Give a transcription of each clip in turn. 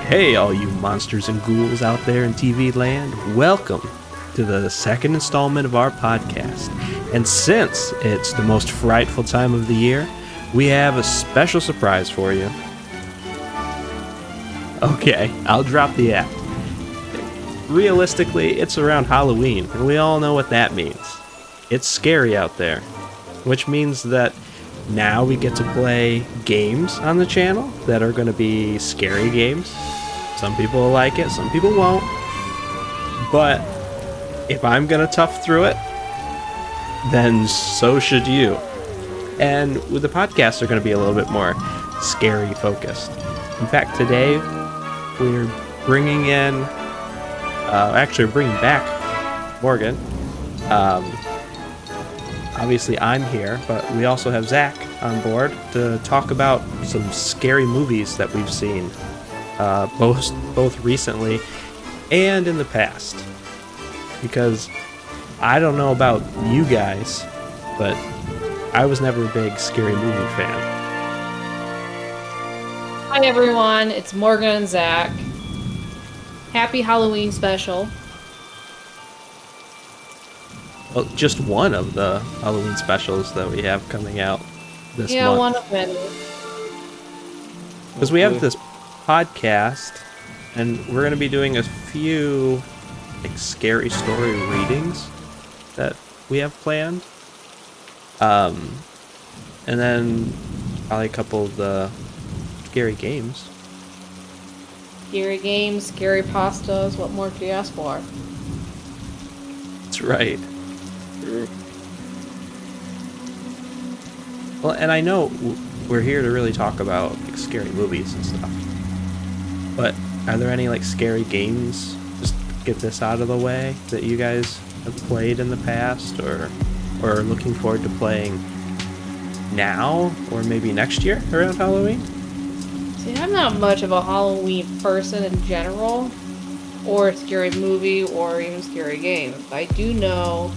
Hey, all you monsters and ghouls out there in TV land, welcome to the second installment of our podcast. And since it's the most frightful time of the year, we have a special surprise for you. Okay, I'll drop the act. Realistically, it's around Halloween, and we all know what that means. It's scary out there, which means that now we get to play games on the channel that are going to be scary games. Some people will like it, some people won't. But if I'm going to tough through it, then so should you. And with the podcast, they're going to be a little bit more scary focused. In fact, today we're bringing in, bringing back Morgan. Obviously I'm here, but we also have Zach on board to talk about some scary movies that we've seen, both recently and in the past. Because I don't know about you guys, but I was never a big scary movie fan. Hi everyone, it's Morgan and Zach. Happy Halloween special. Well, just one of the Halloween specials that we have coming out this month. Yeah, one of many. Because we have this podcast, and we're going to be doing a few scary story readings that we have planned. And then probably a couple of the scary games. Scary games, scary pastas, what more could you ask for? That's right. Well, and I know we're here to really talk about scary movies and stuff. But are there any scary games, just get this out of the way, that you guys have played in the past or are looking forward to playing now or maybe next year around Halloween? See, I'm not much of a Halloween person in general, or a scary movie, or even scary game. I do know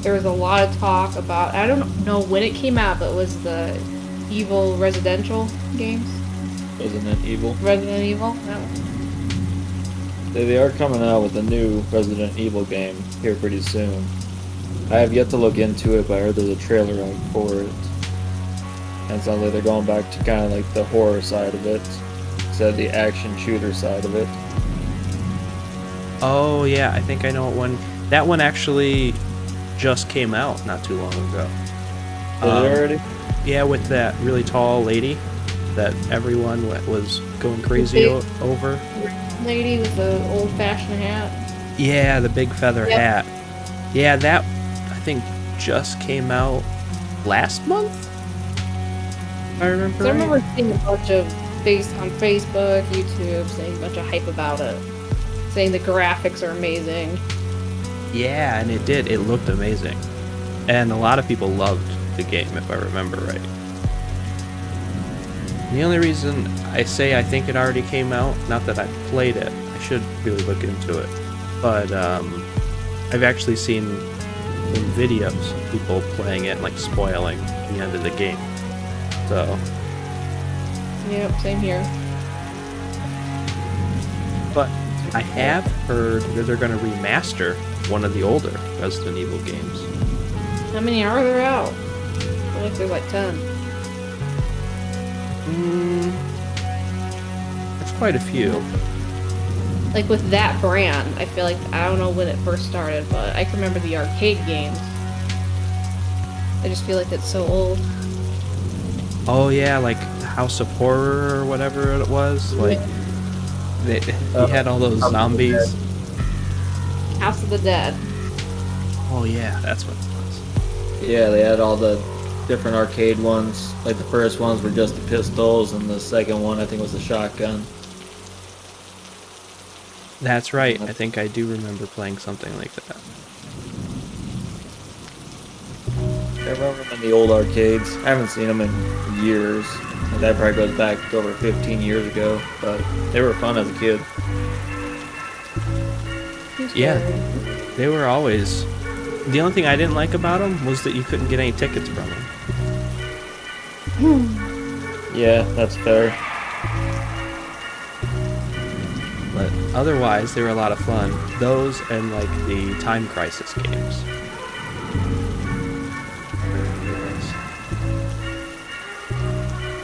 there was a lot of talk about, I don't know when it came out, but it was the Evil residential games. Resident Evil? Resident Evil, that one. They are coming out with a new Resident Evil game here pretty soon. I have yet to look into it, but I heard there's a trailer out for it. And it sounds like they're going back to kind of the horror side of it, instead of the action shooter side of it. Oh yeah, I think I know what one. That one actually just came out not too long ago. Did it already? Yeah, with that really tall lady that everyone was going crazy over. Lady with the old-fashioned hat. Yeah, the big feather hat. Yeah, that I think just came out last month. I remember. I remember seeing a bunch of on Facebook, YouTube, saying a bunch of hype about it, saying the graphics are amazing. Yeah, and it did. It looked amazing, and a lot of people loved the game, if I remember right. The only reason I say I think it already came out, not that I've played it, I should really look into it, but I've actually seen some videos of people playing it and spoiling the end of the game. So. Yep, same here. But I have heard that they're going to remaster one of the older Resident Evil games. How many are there out? I feel like there's 10. There's quite a few. With that brand, I feel like, I don't know when it first started, but I can remember the arcade games. I just feel like it's so old. Oh yeah, House of Horror or whatever it was. They had all those zombies. House of the Dead. Oh yeah, that's what it was. Yeah, they had all the different arcade ones. The first ones were just the pistols, and the second one I think was the shotgun. That's right. I think I do remember playing something like that. I remember them in the old arcades. I haven't seen them in years. That probably goes back over 15 years ago, but they were fun as a kid. Yeah, they were always. The only thing I didn't like about them was that you couldn't get any tickets from them. Yeah, that's fair. otherwise, they were a lot of fun. Those and like the Time Crisis games.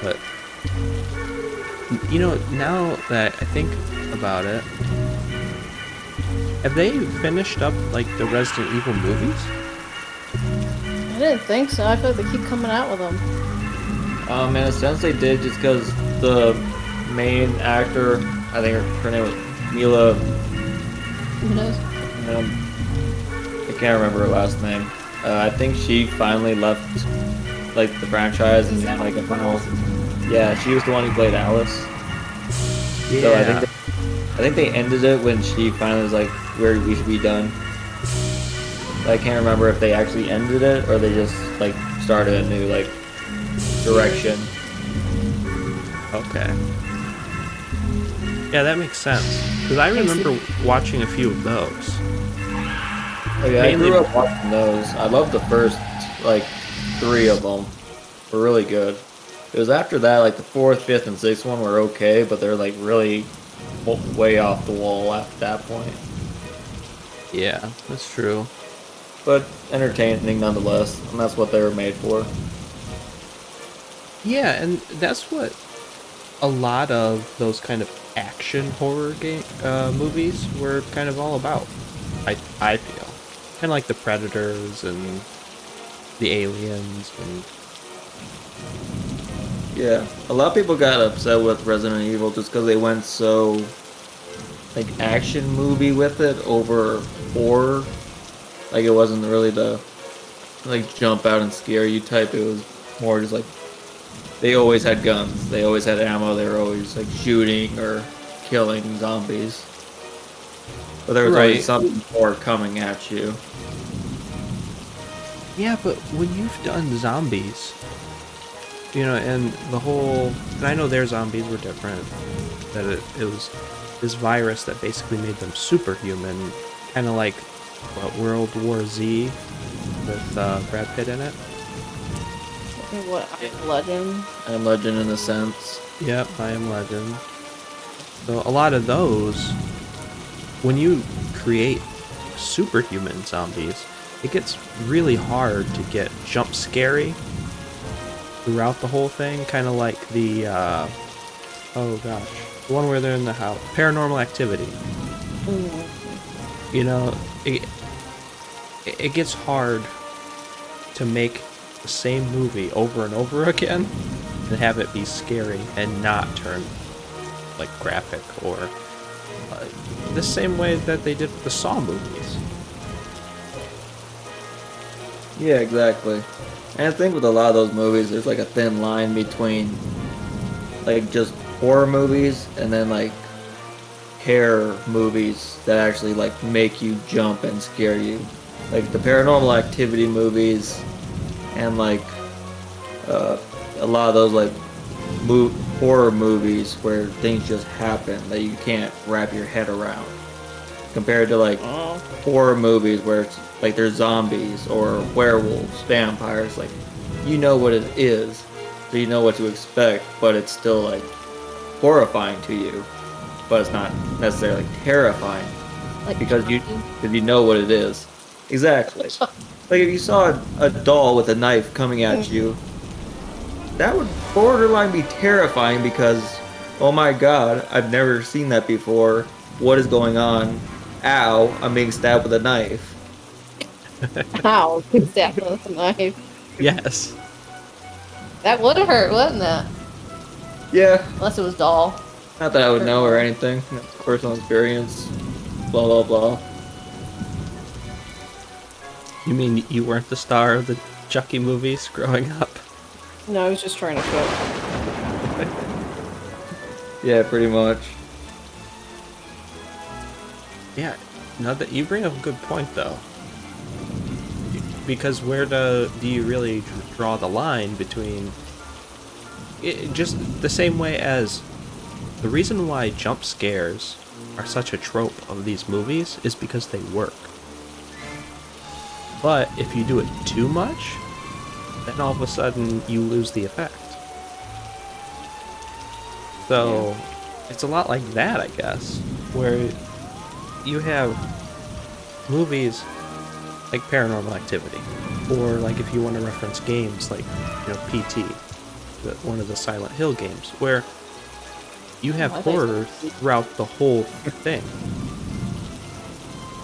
But you know, now that I think about it, have they finished up like the Resident Evil movies? I didn't think so. I feel like they keep coming out with them. In a sense, they did just because the main actor, I think her name was Mila. Who knows? I can't remember her last name. I think she finally left like the franchise and had like a final. Yeah, she was the one who played Alice. Yeah. So I think they ended it when she finally was like, "Where we should be done." I can't remember if they actually ended it or they just like started a new like direction. Okay. Yeah, that makes sense. Because I remember watching a few of those. Oh, yeah, I Mainly- grew up watching those. I loved the first like 3 of them. Were really good. It was after that, like the 4th, 5th, and 6th one were okay, but they're like really way off the wall after that point. Yeah, that's true. But entertaining nonetheless, and that's what they were made for. Yeah, and that's what a lot of those kind of action horror movies were kind of all about. I feel kind of like the Predators and the Aliens and Yeah, a lot of people got upset with Resident Evil just because they went so like action movie with it over horror. Like it wasn't really the like jump out and scare you type. It was more just like they always had guns, they always had ammo, they were always like shooting or killing zombies. But there was Right. always something more coming at you. yeah, but when you've done zombies, you know, and the whole, and I know their zombies were different, that it was this virus that basically made them superhuman, kind of like what, World War Z with Brad Pitt in it. What? I'm Legend. I'm Legend in a sense. Yep, I Am Legend. So a lot of those, when you create superhuman zombies, it gets really hard to get jump scary throughout the whole thing, kind of like the oh gosh, the one where they're in the house, Paranormal Activity. You know, it gets hard to make the same movie over and over again and have it be scary and not turn like graphic or the same way that they did with the Saw movies. Yeah, exactly. And I think with a lot of those movies, there's like a thin line between like just horror movies and then like terror movies that actually like make you jump and scare you. Like the Paranormal Activity movies and like a lot of those like horror movies where things just happen that you can't wrap your head around. Compared to like horror movies where it's like there's zombies or werewolves, vampires, like you know what it is, so you know what to expect, but it's still like horrifying to you, but it's not necessarily terrifying Like because you Chucky? know what it is. Exactly. Like if you saw a doll with a knife coming at you, that would borderline be terrifying because, oh my god, I've never seen that before. What is going on? Ow, I'm being stabbed with a knife. Ow! Stabbed with a knife. Yes. That would have hurt, wouldn't it? Yeah, Unless it was doll. not that I would know or anything. That's personal experience. Blah blah blah. You mean you weren't the star of the Chucky movies growing up? No, I was just trying to cook. Yeah, pretty much. Yeah, no, that you bring up a good point though. Because where do you really draw the line between just the same way as the reason why jump scares are such a trope of these movies is because they work. But if you do it too much, then all of a sudden you lose the effect. So it's a lot like that, I guess. where you have movies like Paranormal Activity, or like if you want to reference games like, PT, one of the Silent Hill games, where you have I thought you horror said- throughout the whole thing.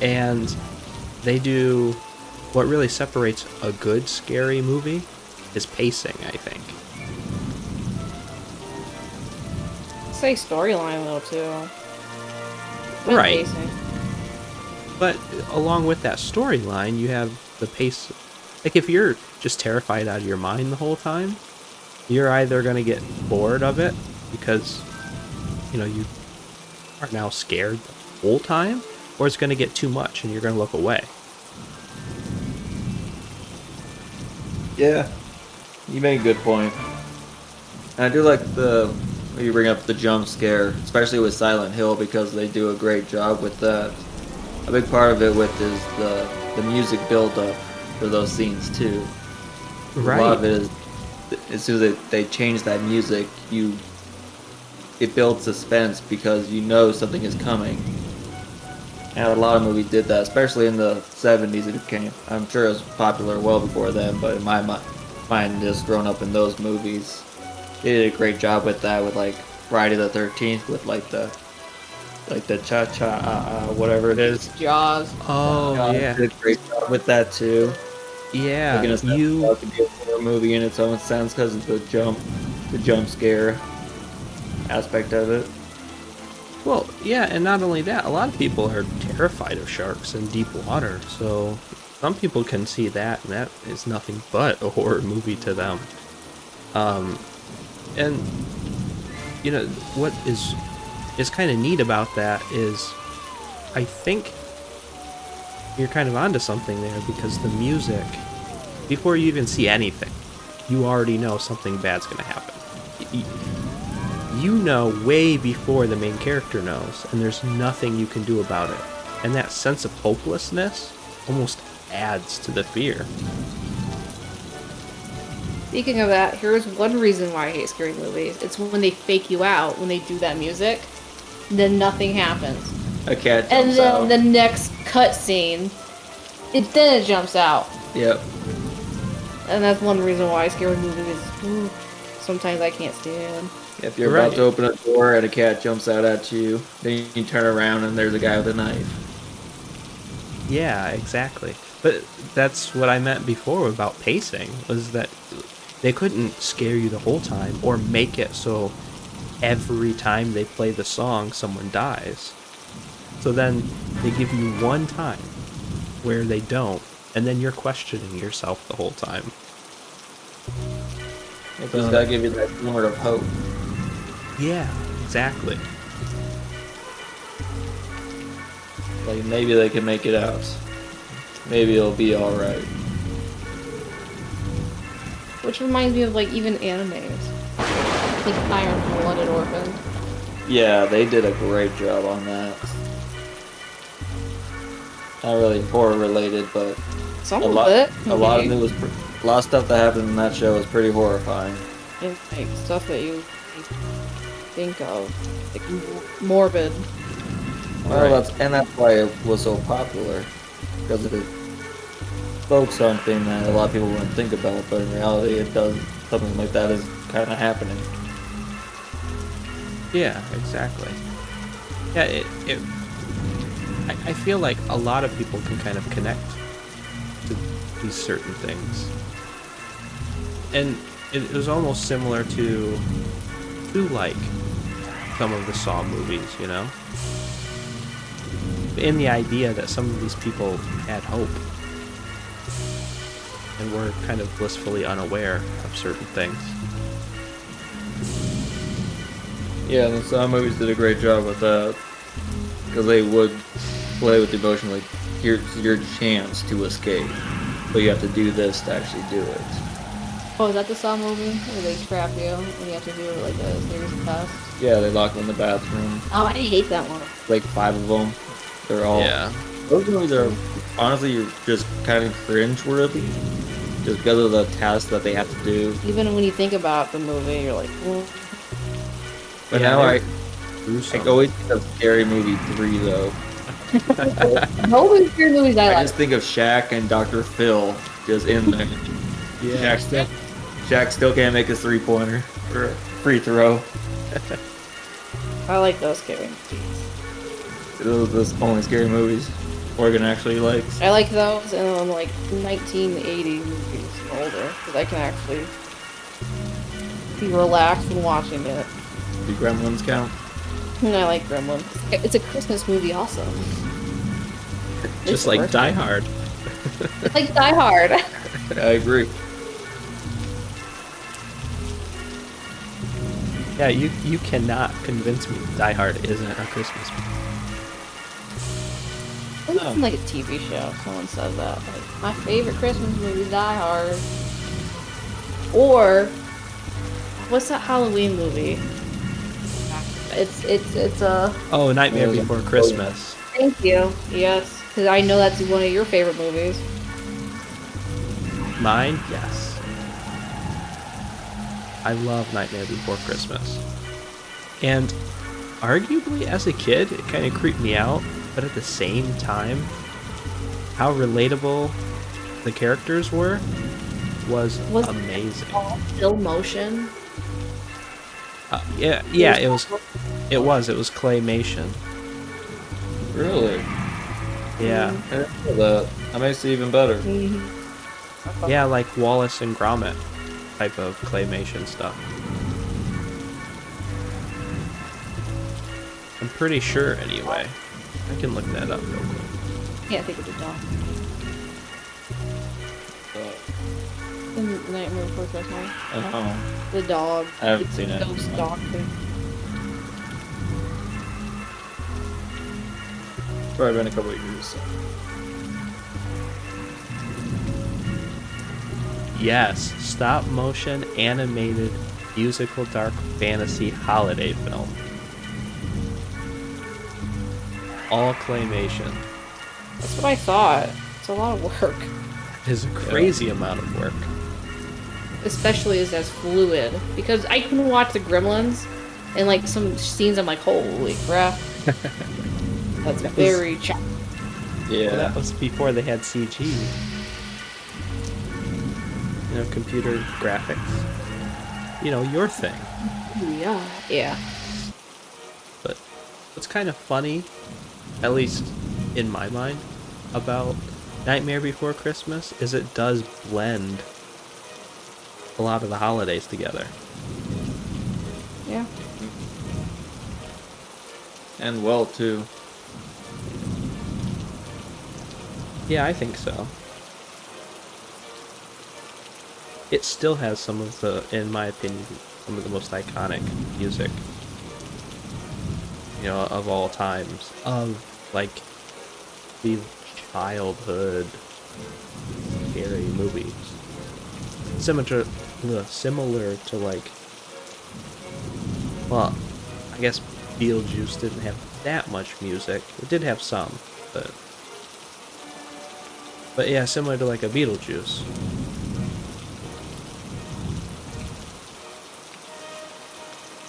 And they do what really separates a good scary movie is pacing, I think. Say storyline though too. Good Right. pacing. But along with that storyline, you have the pace. Like, if you're just terrified out of your mind the whole time, you're either going to get bored of it because, you are now scared the whole time, or it's going to get too much and you're going to look away. Yeah, you make a good point. And I do like when you bring up the jump scare, especially with Silent Hill, because they do a great job with that. A big part of it is the music build up for those scenes too. A lot of it is, as soon as they change that music, it builds suspense because you know something is coming. And a lot of movies did that, especially in the 70s. It became, I'm sure it was popular well before then, but in my mind, just growing up in those movies, they did a great job with that, with like Friday the 13th, with like the cha-cha, whatever it is. Jaws. Oh, yeah. Did a great job with that too. Yeah, Making us you... to be a horror movie in its own sense because of the jump scare aspect of it. Well, yeah, and not only that, a lot of people are terrified of sharks in deep water, so some people can see that, and that is nothing but a horror movie to them. And, what is kind of neat about that is, I think you're kind of onto something there, because the music, before you even see anything, you already know something bad's going to happen. You know way before the main character knows, and there's nothing you can do about it. And that sense of hopelessness almost adds to the fear. Speaking of that, here's one reason why I hate scary movies. It's when they fake you out, when they do that music, then nothing happens. A cat jumps And then out. the next cutscene, then it jumps out. Yep. And that's one reason why scary movies, sometimes I can't stand. If you're Right. about to open a door and a cat jumps out at you, then you turn around and there's a guy with a knife. Yeah, exactly. But that's what I meant before about pacing, was that they couldn't scare you the whole time or make it so every time they play the song someone dies. So then they give you one time where they don't, and then you're questioning yourself the whole time. It's just gotta give you that glimmer of hope. Yeah, exactly. Like, maybe they can make it out. Maybe it'll be alright. Which reminds me of like even animes. I think Iron Blooded Orphan. Yeah, they did a great job on that. Not really horror related, but Some a of lot, it. a lot of it was, a lot of stuff that happened in that show was pretty horrifying. And, like stuff that you think of, like morbid. Well, that's why it was so popular, because it spoke something that a lot of people wouldn't think about, but in reality, it does. Something like that is kind of happening. Yeah, exactly. Yeah, I feel like a lot of people can kind of connect to these certain things. And it was almost similar to like some of the Saw movies, in the idea that some of these people had hope and were kind of blissfully unaware of certain things. Yeah, the Saw movies did a great job with that, because they would play with the emotion, like, here's your chance to escape, but you have to do this to actually do it. Oh, is that the Saw movie where they trap you and you have to do like a series of tests? Yeah, they lock them in the bathroom, Oh, I hate that one. like 5 of them. They're all. Yeah. Those movies are, honestly, you're just kind of cringe-worthy, just because of the tasks that they have to do. Even when you think about the movie, you're like, well, But Yeah, now they're- gruesome. I always think of Scary Movie 3 though. Those are scary movies I I like. just think of Shaq and Dr. Phil just in there. Yeah. Shaq still can't make his 3-pointer or free throw. I like those scary movies. Those only scary movies Morgan actually likes. I like those and then like 1980 movies and older because I can actually be relaxed when watching it. Do Gremlins count? And I like Gremlins. It's a Christmas movie also. Just like Die Hard. It's like Die Hard. I agree. Yeah, you cannot convince me Die Hard isn't a Christmas movie. It's like a TV show. Someone says that. Like, my favorite Christmas movie is Die Hard. Or what's that Halloween movie? It's a. Oh, Nightmare Before Christmas. Thank you. Yes, because I know that's one of your favorite movies. Mine, yes. I love Nightmare Before Christmas. And arguably, as a kid, it kind of creeped me out, but at the same time, how relatable the characters were was amazing. All still motion. Yeah, it was claymation. Really? Yeah. I didn't know that. That makes it even better. Yeah, like Wallace and Gromit type of claymation stuff. I'm pretty sure, anyway. I can look that up real quick. Yeah, I think it's a dog. In Nightmare Before Christmas. The dog. I haven't seen it. Ghost dog thing. Probably been a couple of years. So. Yes, stop motion animated musical dark fantasy holiday film. All claymation. That's what I thought. It's a lot of work. It is a crazy amount of work. Especially as fluid. Because I can watch the Gremlins and like some scenes I'm like, holy crap. That's very choppy. Yeah. Well, that was before they had CG. You know, computer graphics. You know, your thing. Yeah. Yeah. But what's kind of funny, at least in my mind, about Nightmare Before Christmas is it does blend a lot of the holidays together. Yeah. And well, too. Yeah, I think so. It still has some of the, in my opinion, some of the most iconic music, you know, of all times. Of, like, the childhood scary movies. Similar to, like, well, I guess Beetlejuice didn't have that much music. It did have some, but yeah, similar to like a Beetlejuice.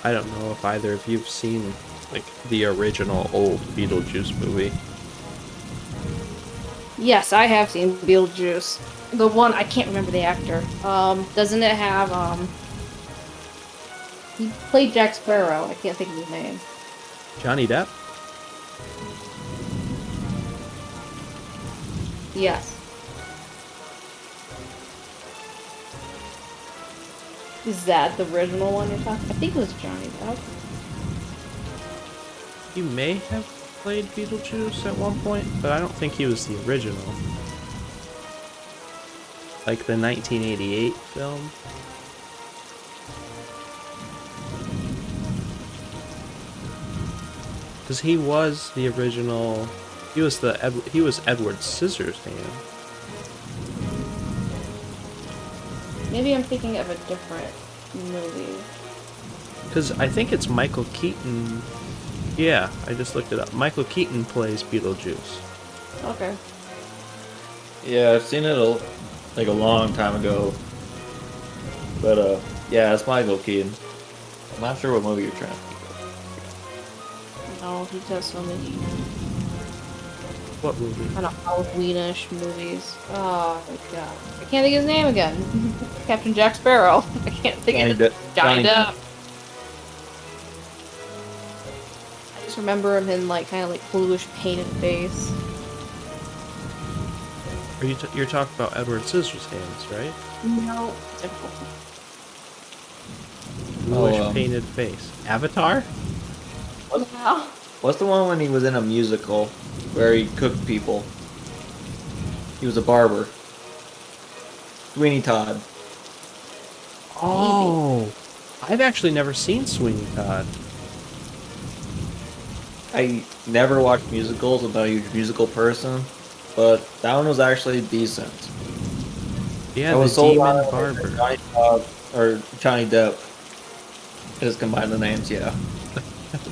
I don't know if either of you've seen like the original old Beetlejuice movie. Yes, I have seen Beetlejuice. The one, I can't remember the actor. Doesn't it have, he played Jack Sparrow. I can't think of his name. Johnny Depp? Yes. Is that the original one you're talking? I think it was Johnny Depp. He may have played Beetlejuice at one point, but I don't think he was the original. Like the 1988 film. Because he was the original. He was Edward Scissorhands. Maybe I'm thinking of a different movie. Because I think it's Michael Keaton. Yeah, I just looked it up. Michael Keaton plays Beetlejuice. Okay. Yeah, I've seen it like a long time ago. But yeah, it's Michael Keaton. I'm not sure what movie you're trying to think Oh, he does so many What movie? kind of Halloweenish movies. Oh my god. I can't think of his name again. Captain Jack Sparrow. I can't think Johnny of it. Depp. Johnny Depp. I just remember him in like kind of like bluish painted face. Are you're talking about Edward Scissorhands, right? No. Difficult. Bluish painted face. Avatar? Yeah. What's the one when he was in a musical where he cooked people? He was a barber. Sweeney Todd. Oh, I've actually never seen Sweeney Todd. I never watched musicals. I'm not a huge musical person, but that one was actually decent. Yeah, I was the sold Demon on it Barber. for Johnny Todd or Johnny Depp. Just combine the names, yeah.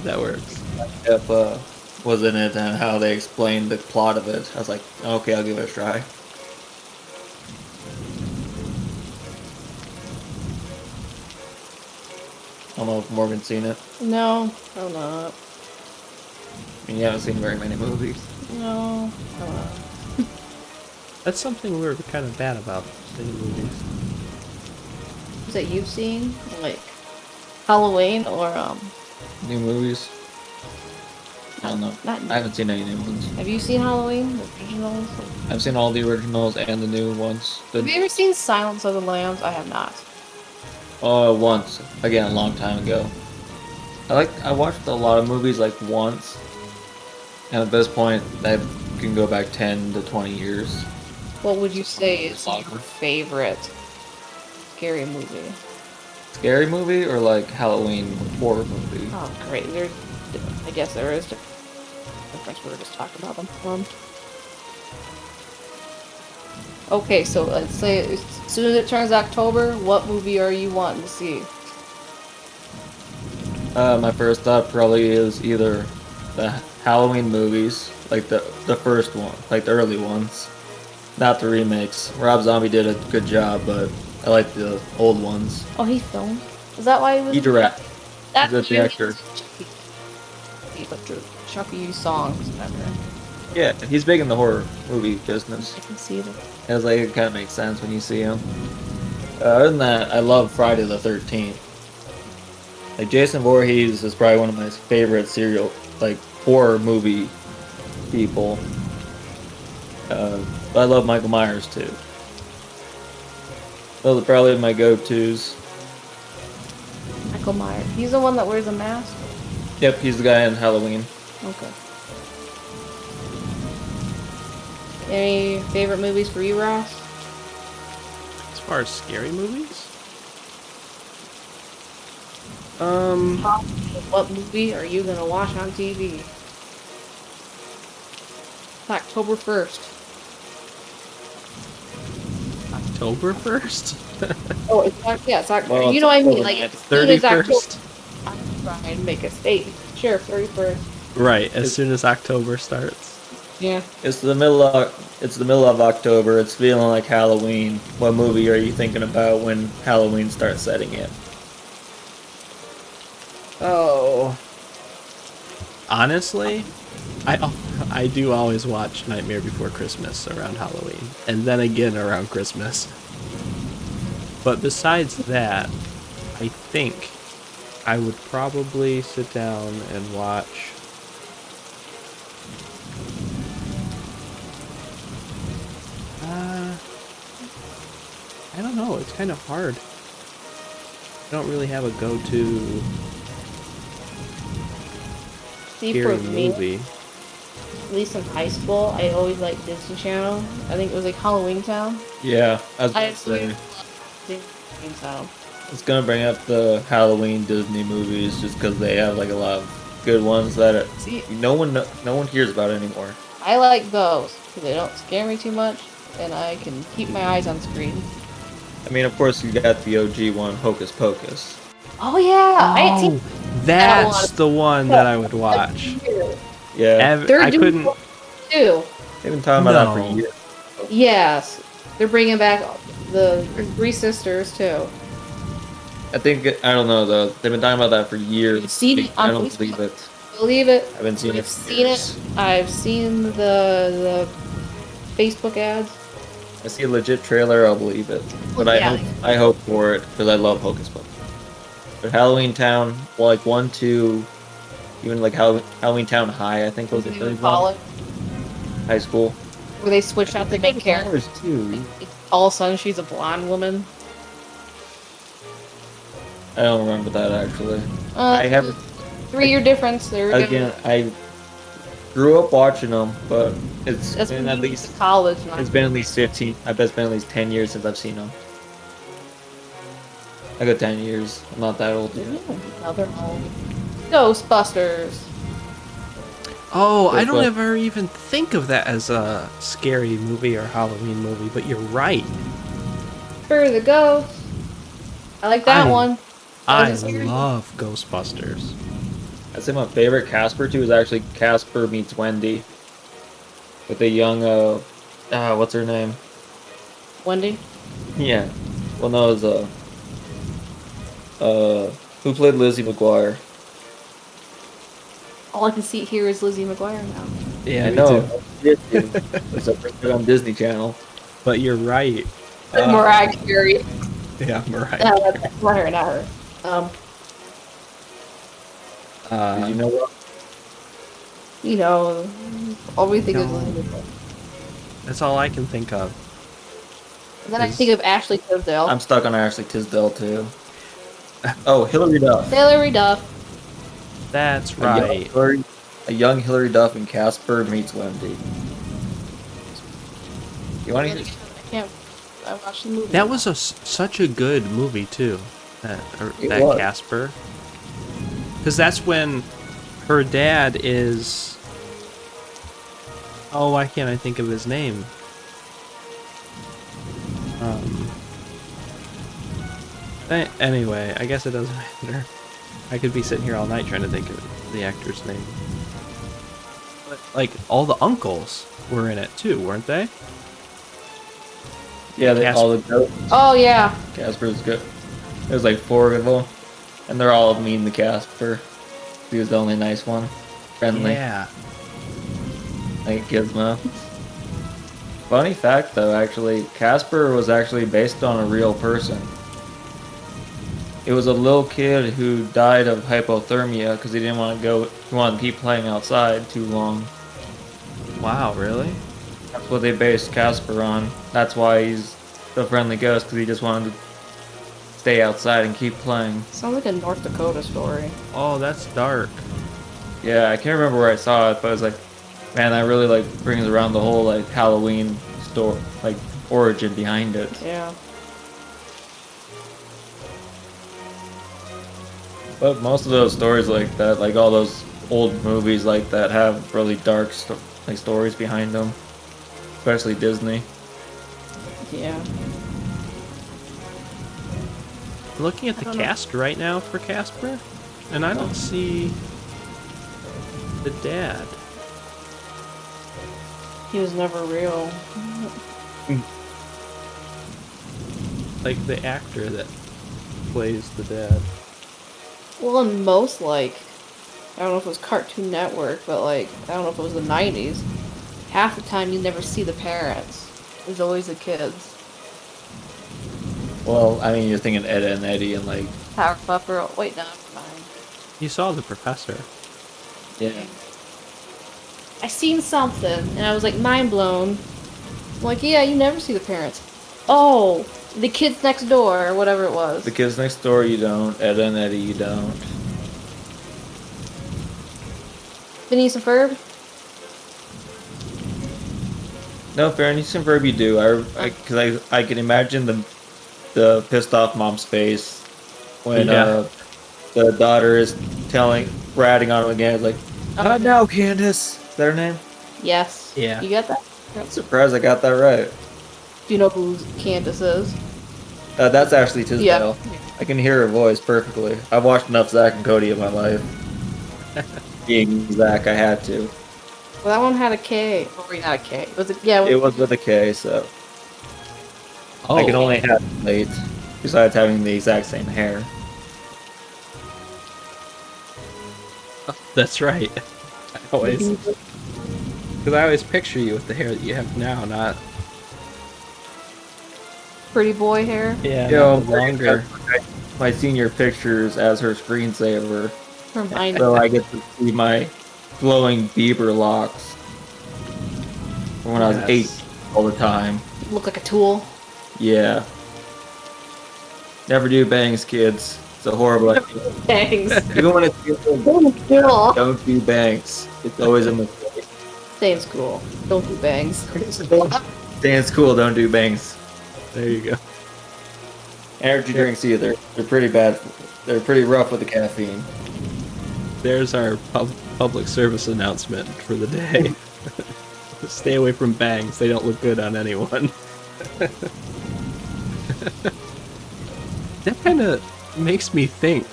That works. Depp was in it and how they explained the plot of it. I was like, okay, I'll give it a try. I don't know if Morgan's seen it. No, I'm not. I mean, you haven't seen very many movies. No, I'm not. That's something we're kind of bad about, seeing movies. That you've seen? Like Halloween or New movies? I don't know. Not I haven't seen any new ones. have you seen Halloween? The originals? I've seen all the originals and the new ones. Have you ever seen Silence of the Lambs? I have not. Once. Again, a long time ago. I watched a lot of movies like once. And at this point, I can go back 10 to 20 years. What would you say is your Longer. favorite scary movie? Scary movie or like Halloween horror movie? Oh, great. I guess there is difference. We were just talking about them. Okay, so let's say as soon as it turns October, what movie are you wanting to see? My first thought probably is either the Halloween movies, like the first one, like the early ones, not the remakes. Rob Zombie did a good job, but I like the old ones. Oh, he filmed. Is that why he was? He directed. That's He's the actor. Chucky songs. Whatever. Yeah, he's big in the horror movie business. I can see that. And it's like it kind of makes sense when you see him. Other than that, I love Friday the 13th. Like Jason Voorhees is probably one of my favorite horror movie people. But I love Michael Myers too. Those are probably my go-tos. Michael Myers. He's the one that wears a mask. Yep, he's the guy in Halloween. Okay. Any favorite movies for you, Ross? As far as scary movies? What movie are you gonna watch on TV? It's October 1st. October 1st? Oh, it's October. Well, You know what I mean? October Like, ninth. as soon as October, 31st? I'm trying to make a statement. Sure, 31st. Right, as soon as October starts. Yeah. It's the middle of October. It's feeling like Halloween. What movie are you thinking about when Halloween starts setting in? Oh. Honestly, I do always watch Nightmare Before Christmas around Halloween, and then again around Christmas. But besides that, I think I would probably sit down and watch I don't know, it's kind of hard. I don't really have a go-to See, scary for me, movie. at least in high school, I always liked Disney Channel. I think it was like Halloween Town. Yeah, I was I gonna say. Disney Town. I was gonna bring up the Halloween Disney movies just because they have like a lot of good ones that See, no one hears about anymore. I like those because they don't scare me too much, and I can keep my eyes on screen. I mean, of course, you got the OG one, Hocus Pocus. Oh yeah, I ain't seen That's the one that I would watch. Yeah, They're I doing couldn't. too. they've been talking about that No. for years. Yes, they're bringing back the three sisters too. I don't know though. They've been talking about that for years. You've seen it on I don't Facebook? believe it. Believe it. I haven't seen it. I've for seen years. it. I've seen the Facebook ads. I see a legit trailer, I'll believe it. But Yeah. I hope for it because I love Hocus Pocus. But Halloween Town, well, like 1, 2, even like Halloween Town High, I think was What it. do you call it? High school. Where they switch out the main character. There's two. All of a sudden, she's a blonde woman. I don't remember that actually. I haven't. 3-year difference. They're Again, I grew up watching them, but it's That's been when at you least went to college. Not it's been at least 15. I bet it's been at least 10 years since I've seen them. I got 10 years. I'm not that old yet. Another home. Ghostbusters. Oh, I don't But- ever even think of that as a scary movie or Halloween movie, but you're right. For the ghost. I like that I- one. I Wasn't scary. love Ghostbusters. I'd say my favorite Casper too is actually Casper meets Wendy. With a young what's her name? Wendy. Yeah. Well no, it was who played Lizzie McGuire? All I can see here is Lizzie McGuire now. Yeah, I me know. too. It's on Disney Channel. But you're right. Mariah Carey. Yeah, Mariah. Not her, not her. Did you know what? You know, all we think No. is Lizzie McGuire. That's all I can think of. And then I think of Ashley Tisdale. I'm stuck on Ashley Tisdale too. Oh, Hillary Duff. Hilary Duff. That's A young right. A young Hillary Duff and Casper meets Wendy. You want to hear? I can't. I watched the movie. That was such a good movie too. It That was. Casper. Because that's when her dad is. Oh, why can't I think of his name? Anyway, I guess it doesn't matter. I could be sitting here all night trying to think of the actor's name. But, like, all the uncles were in it too, weren't they? Yeah, they Casper. all the goats. Oh yeah. Casper's good. There's like 4 of them, and they're all mean to Casper. He was the only nice one, friendly, Yeah. like Gizmo. Funny fact, though, actually, Casper was actually based on a real person. It was a little kid who died of hypothermia because he didn't want to go. He wanted to keep playing outside too long. Wow, really? That's what they based Casper on. That's why he's the friendly ghost, because he just wanted to stay outside and keep playing. Sounds like a North Dakota story. Oh, that's dark. Yeah, I can't remember where I saw it, but I was like, man, that really like brings around the whole like Halloween story, like origin behind it. Yeah. But most of those stories like that, like all those old movies like that, have really dark like stories behind them, especially Disney. Yeah. I'm looking at the I don't know. cast right now for Casper, and I don't see the dad. He was never real. Like the actor that plays the dad. Well, in most, like, I don't know if it was Cartoon Network, but, like, I don't know if it was the 90s. Half the time you never see the parents. There's always the kids. Well, I mean, you're thinking Ed and Eddie and like, Powerpuff Girl. Wait, no, never mind. You saw the professor. yeah. I seen something, and I was, like, mind blown. I'm like, yeah, you never see the parents. Oh, the kids next door, or whatever it was. The Kids Next Door, you don't. Ed and Eddie, you don't. Phineas and Ferb? No, Fairness and Verb, you do. Because I can imagine the pissed off mom's face when Yeah. the daughter is ratting on him again. Like, not now, Candace. Is that her name? Yes. Yeah. You got that? I'm surprised I got that right. Do you know who Candace is? That's Ashley Tisdale. Yeah. I can hear her voice perfectly. I've watched enough Zack and Cody in my life. Being Zack, I had to. Well, that one had a K. Or not a K. Was it? Yeah. It was with a K, so Oh, I can only have late. Besides having the exact same hair. That's right. Because I always picture you with the hair that you have now, not Pretty boy hair. not the longer. My senior pictures as her screensaver, Remind so I get to see my flowing Bieber locks from when I was Yes. 8 all the time. look like a tool. Yeah. Never do bangs, kids. It's a horrible idea. Thanks. Even when it's good, Cool. don't do bangs. It's always a mistake. Stay in school. Don't do bangs. Dance cool, don't do bangs. There you go. Energy drinks either. They're pretty bad. They're pretty rough with the caffeine. There's our public service announcement for the day. Stay away from bangs. They don't look good on anyone. That kind of makes me think.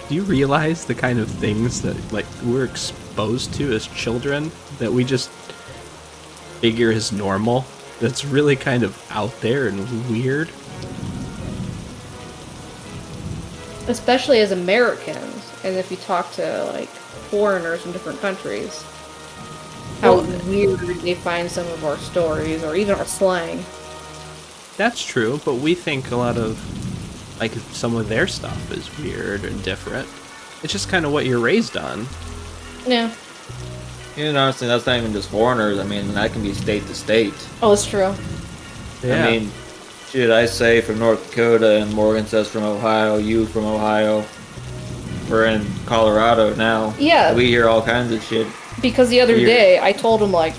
Do you realize the kind of things that like we're exposed to as children that we just figure is normal? That's really kind of out there and weird. Especially as Americans, and if you talk to like foreigners from different countries, how weird they find some of our stories or even our slang. That's true, but we think a lot of like some of their stuff is weird and different. It's just kind of what you're raised on. Yeah. You know, honestly, that's not even just foreigners. I mean, that can be state to state. Oh, it's true. Yeah. I mean, shit, I say from North Dakota, and Morgan says from Ohio, you from Ohio. We're in Colorado now. Yeah. We hear all kinds of shit. Because the other Weird. day I told him like,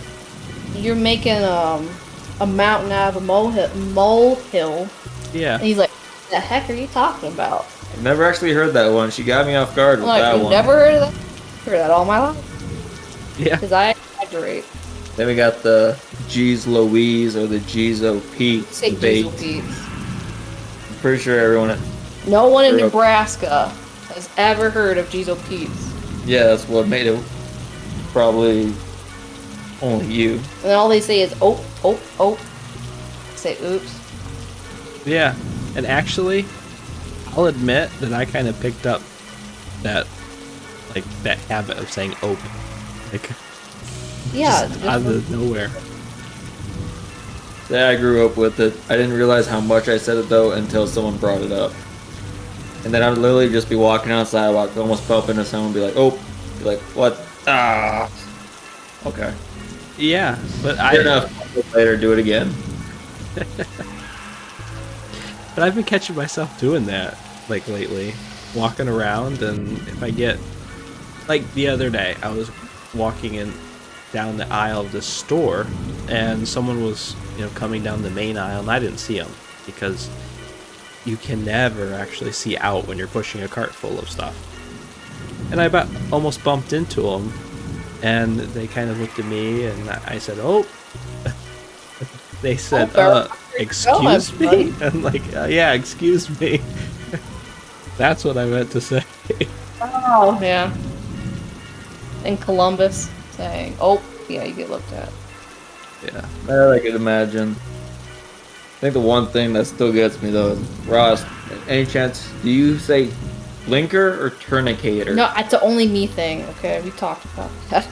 you're making a mountain out of a molehill, yeah. and he's like, the heck are you talking about? I've never actually heard that one. She got me off guard I'm with like, that you've one. never heard of that? Heard that all my life. Yeah. Because I exaggerate. Then we got the G's Louise or the G's O Pete Say debate. Diesel Pete's. I'm pretty sure everyone. No one in Grew up- Nebraska has ever heard of Diesel Pete's. Yeah, that's what made it. Probably only you. And then all they say is, oh, oh, oh. Say, oops. Yeah. And actually, I'll admit that I kind of picked up that like that habit of saying "ope," like Yeah. just out of nowhere. Yeah, I grew up with it. I didn't realize how much I said it though until someone brought it up. And then I would literally just be walking on the sidewalk, almost bump into someone, and be like, "Oh," be like, "What?" Ah. Okay. Yeah, but Fair enough. Later, do it again. But I've been catching myself doing that, like, lately. Walking around, and if I get... Like, the other day, I was walking down the aisle of the store, and someone was, coming down the main aisle, and I didn't see them, because you can never actually see out when you're pushing a cart full of stuff. And I almost bumped into them, and they kind of looked at me, and I said, "Oh." They said, "Excuse me?" I'm like, "Yeah, excuse me." That's what I meant to say. Oh, yeah. In Columbus, saying, oh, yeah, you get looked at. Yeah. I could imagine. I think the one thing that still gets me though is, Ross, any chance, do you say blinker or tourniqueter? No, it's the only me thing, okay? We talked about that.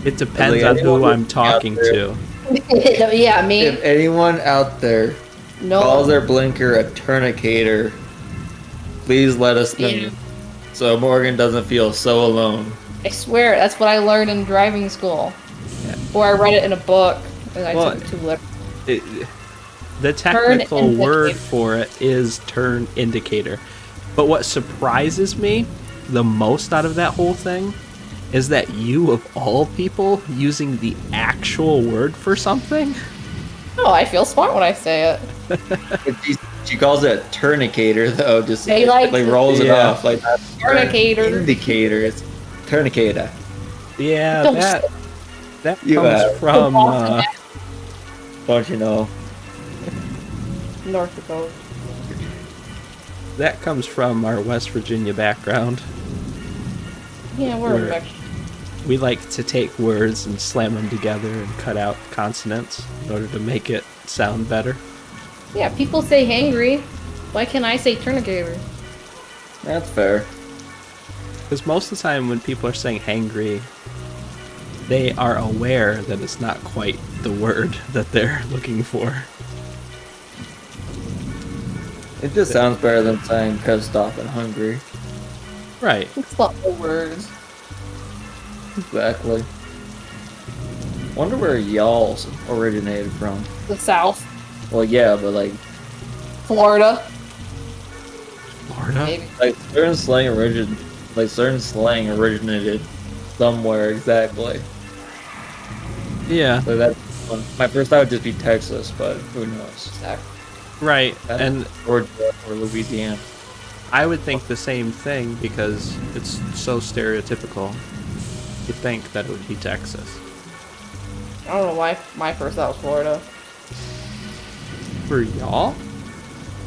It depends Like, on who anyone I'm talking out there- to. Yeah, me. If anyone out there No. calls their blinker a tourniqueter, please let us know. Yeah. So Morgan doesn't feel so alone. I swear, that's what I learned in driving school. Yeah. Or I read it in a book, and I Well, took it too literal. The technical Turn word indicator. for it is turn indicator. But what surprises me the most out of that whole thing is that you, of all people, using the actual word for something? Oh, I feel smart when I say it. But she calls it a tourniqueter though, just They like like to- rolls it Yeah. off like that. Tourniqueter. Indicator. It's tourniqueter. Yeah, Don't that You comes have- from Don't you know? North Dakota. that comes from our West Virginia background. Yeah, we're Where- in Mexico. We like to take words and slam them together and cut out consonants in order to make it sound better. Yeah, people say hangry. Why can't I say tourniqueter? That's fair. Because most of the time when people are saying hangry, they are aware that it's not quite the word that they're looking for. It just sounds better than saying pissed off and hungry. Right. It's not the words. Exactly. Wonder where y'all's originated from. The South. Well, yeah, but like Florida. Florida? Maybe. Like certain slang originated somewhere exactly. Yeah. So that's fun. My first thought would just be Texas, but who knows? Exactly. Right. And Georgia or Louisiana. I would think the same thing because it's so stereotypical. You think that it would be Texas. I don't know why my first thought was Florida. For y'all?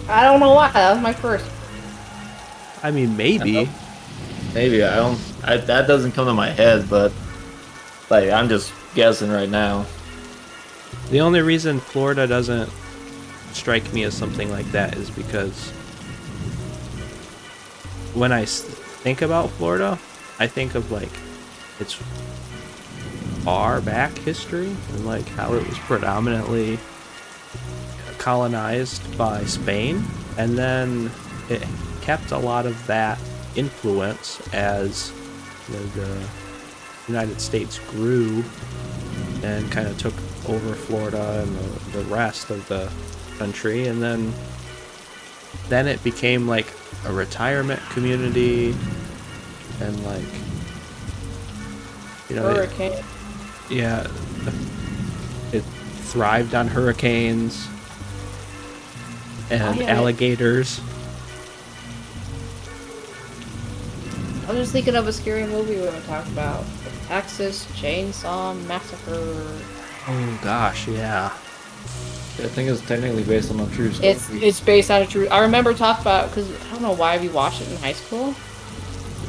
I don't know why. That was my first. I mean, maybe. Maybe that doesn't come to my head, but like I'm just guessing right now. The only reason Florida doesn't strike me as something like that is because when I think about Florida, I think of like its far back history and like how it was predominantly colonized by Spain, and then it kept a lot of that influence as the United States grew and kind of took over Florida and the rest of the country, and then it became like a retirement community and like Hurricane. it thrived on hurricanes and alligators. I was just thinking of a scary movie we haven't talked about. The Texas Chainsaw Massacre. Oh gosh, yeah. I think it's technically based on a true story. It's based on a true. I remember talking about because I don't know why we watched it in high school.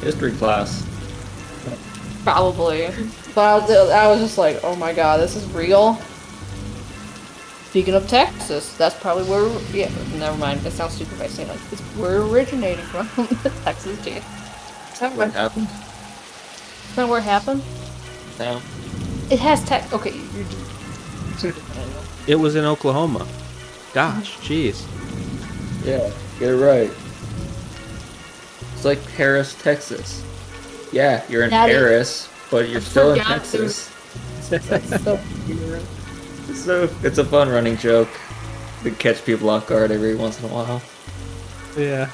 History class. Probably, but I was just like, oh my god, this is real. Speaking of Texas, that's probably where. Yeah, never mind. It sounds stupid if I say like it's where it originated from. The Texas Chainsaw. Is that What happened? Is that where it happened? No. It has tech. Okay, you're. It was in Oklahoma. Gosh, jeez. Yeah, get it right. It's like Paris, Texas. Yeah, you're in Daddy, Paris, but you're still in forgot Texas. That's so weird. So it's a fun running joke to catch people off guard every once in a while. Yeah.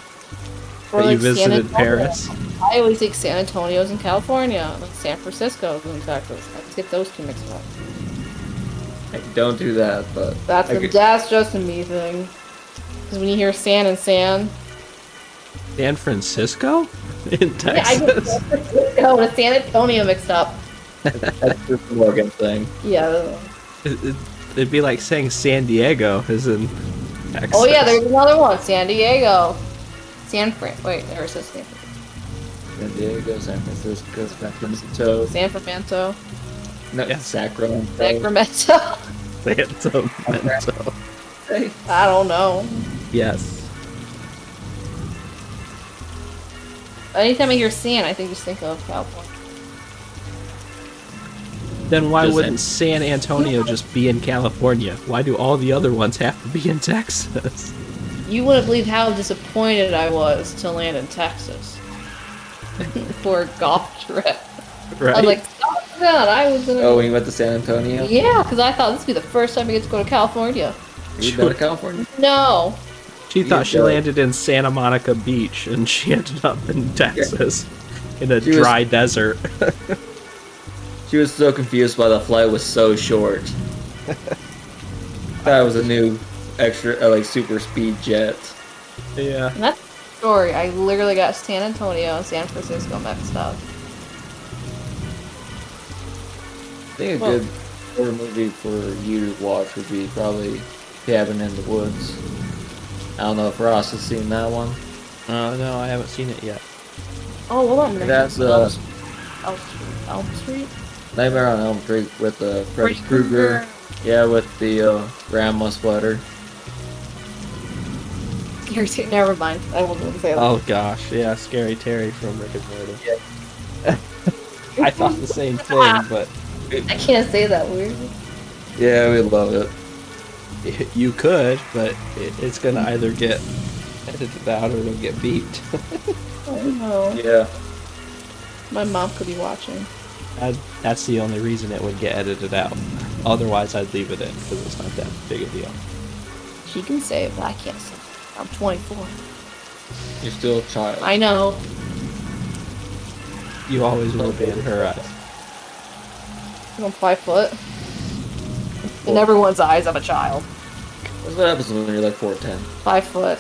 Or That you like San visited Antonio. Paris. I always think San Antonio's in California, like San Francisco's in Texas. I just get those two mixed up. Hey, don't do that, but That's just a me thing. Because when you hear San and San, San Francisco? In yeah, I get Texas? San Francisco and San Antonio mixed up. that's just a Morgan thing. Yeah. It'd be like saying San Diego is in Texas. Oh yeah, there's another one. San Diego. Wait, there it says San Francisco. San Diego, San Francisco, Sacramento. San Francisco. No, Yeah. Sacramento. Sacramento. Sacramento. Hey. I don't know. Yes. Anytime I hear San, I just think of California. Then why Just wouldn't San Antonio just be in California? Why do all the other ones have to be in Texas? You wouldn't believe how disappointed I was to land in Texas for a golf trip. Right? I was like, oh my god, I was in. Oh, when you went to San Antonio? Yeah, because I thought this would be the first time I get to go to California. You been to California? No. She thought she go. landed in Santa Monica Beach, and she ended up in Texas, in a She was- dry desert. She was so confused why the flight was so short. That was a new extra, like super speed jet. Yeah. And that's the story. I literally got San Antonio and San Francisco mixed up. I think a good horror movie for you to watch would be probably Cabin in the Woods. I don't know if Ross has seen that one. No, I haven't seen it yet. Oh, hold on. That's Elm Street? Nightmare on Elm Street with Freddy Freddy Krueger. Yeah, with the grandma sweater. Scary Terry. Never mind. I won't say that. Oh gosh, yeah, Scary Terry from Rick and Morty. I thought the same thing, but I can't say that word. Yeah, we love it. you could, but it's gonna either get edited out or it'll get beeped. Oh no. Yeah. My mom could be watching. That's the only reason it would get edited out. Otherwise, I'd leave it in because it's not that big a deal. She can say it, but I can't say it. I'm 24. You're still a child. I know. You always will be in her eyes. I'm 5 foot. In everyone's eyes, I'm a child. What happens when you're like 4'10"? 5 foot.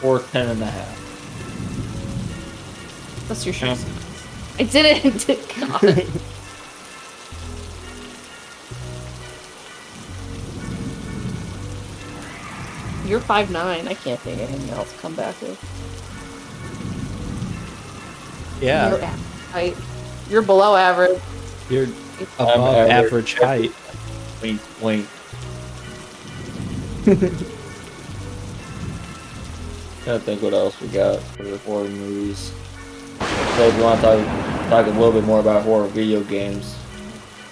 4'10" and a half. That's your shoes. I didn't. God. You're 5'9". I can't think of anything else to come back with. Yeah, You're height. You're below average. you're above average height. Wink, wink. Trying to think what else we got for the horror movies. So if you want to talk a little bit more about horror video games,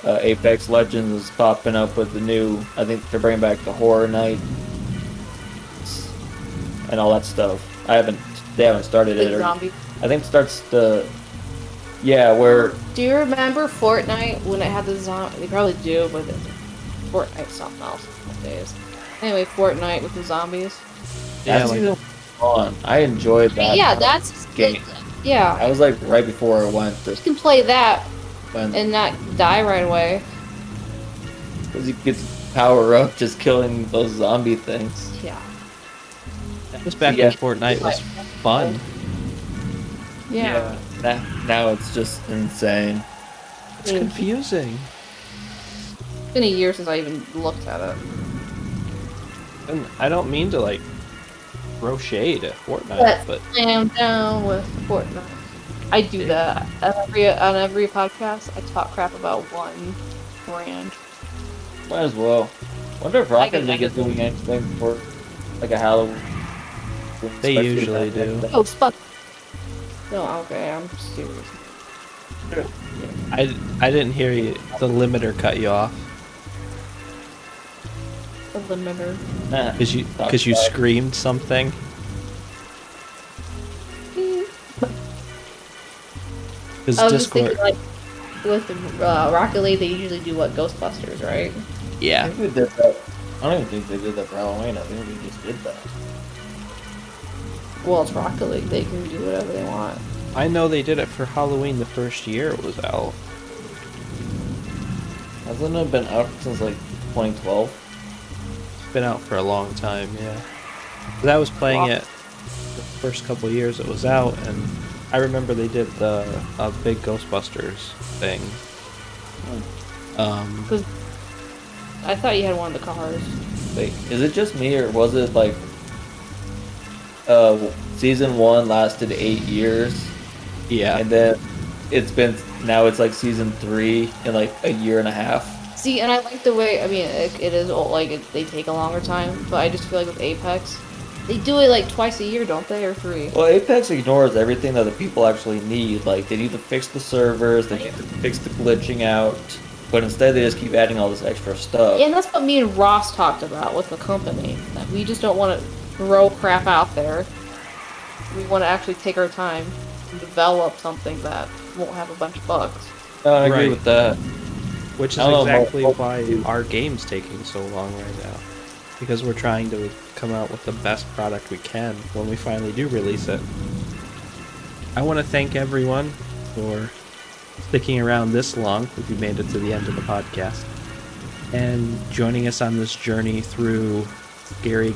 Apex Legends is popping up with the new. I think they're bringing back the Horror Night and all that stuff. They haven't started it. The Or, zombie. I think it starts the. Yeah, where Do you remember Fortnite when it had the zombie? They probably do, but Fortnite's something else these days. Anyway, Fortnite with the zombies. Yeah, that's like- even fun. I enjoyed that. Yeah, that's game. Yeah, I was like right before I went to you can play that when and not die right away. because you get to power up just killing those zombie things. Yeah. That was back Yeah. when Fortnite was fun. Yeah. Now it's just insane. It's confusing. It's been a year since I even looked at it. And I don't mean to like throw shade at Fortnite, but I am down with Fortnite. I do that on every podcast. I talk crap about one brand. Might as well. Wonder if Rocket I League is could- doing anything for like a Halloween. They special usually event. do. Oh, fuck. No, okay, I'm serious. I didn't hear you. The limiter cut you off The limiter. Nah, because you talk about it. screamed something. Because I was just Discord, thinking, like, with Rocket League, they usually do what Ghostbusters, right? I yeah, think they did that. I don't even think they did that for Halloween. I think they just did that. Well, it's Rocket League; they can do whatever they want. I know they did it for Halloween the first year it was out. Hasn't it been out since like 2012? It's been out for a long time, yeah. 'Cause I was playing it the first couple of years it was out, and I remember they did the big Ghostbusters thing. Because I thought you had one of the cars. Wait, is it just me or was it like season 1 lasted 8 years Yeah, and then now it's like season 3 in like a year and a half? See, and I like the way. I mean, it is they take a longer time, but I just feel like with Apex, they do it like twice a year, don't they, or 3? Well, Apex ignores everything that the people actually need. Like, they need to fix the servers, they need to fix the glitching out, but instead they just keep adding all this extra stuff. Yeah, and that's what me and Ross talked about with the company. That we just don't want to throw crap out there. We want to actually take our time and develop something that won't have a bunch of bugs. I agree Right. with that. which is I don't know, exactly but- why our game's taking so long right now. Because we're trying to come out with the best product we can when we finally do release it. I want to thank everyone for sticking around this long, if you made it to the end of the podcast, and joining us on this journey through scary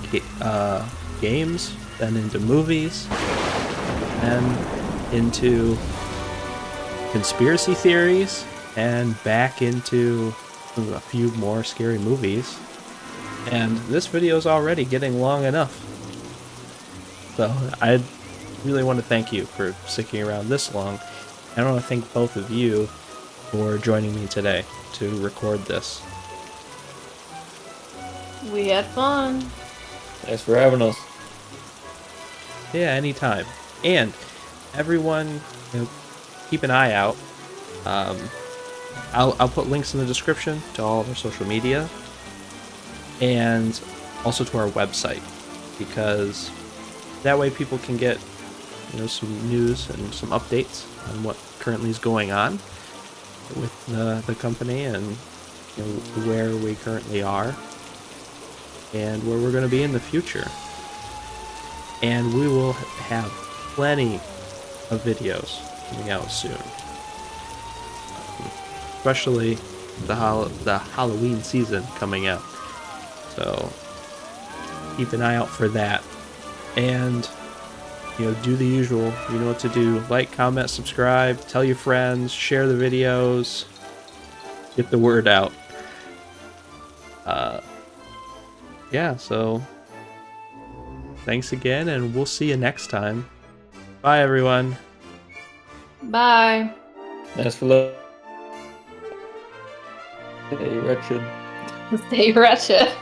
games, then into movies, and into conspiracy theories, and back into a few more scary movies. And this video is already getting long enough. So I really want to thank you for sticking around this long. I want to thank both of you for joining me today to record this. We had fun. Thanks for having us. Yeah, anytime. And everyone, keep an eye out. I'll put links in the description to all of our social media and also to our website, because that way people can get some news and some updates on what currently is going on with the company, and where we currently are and where we're going to be in the future. And we will have plenty of videos coming out soon, especially the Halloween season coming out. So keep an eye out for that. And do the usual. You know what to do. Like, comment, subscribe, tell your friends, share the videos, get the word out. Yeah, so thanks again, and we'll see you next time. Bye, everyone. Bye. Thanks for listening. Hey, Wretched. Stay wretched.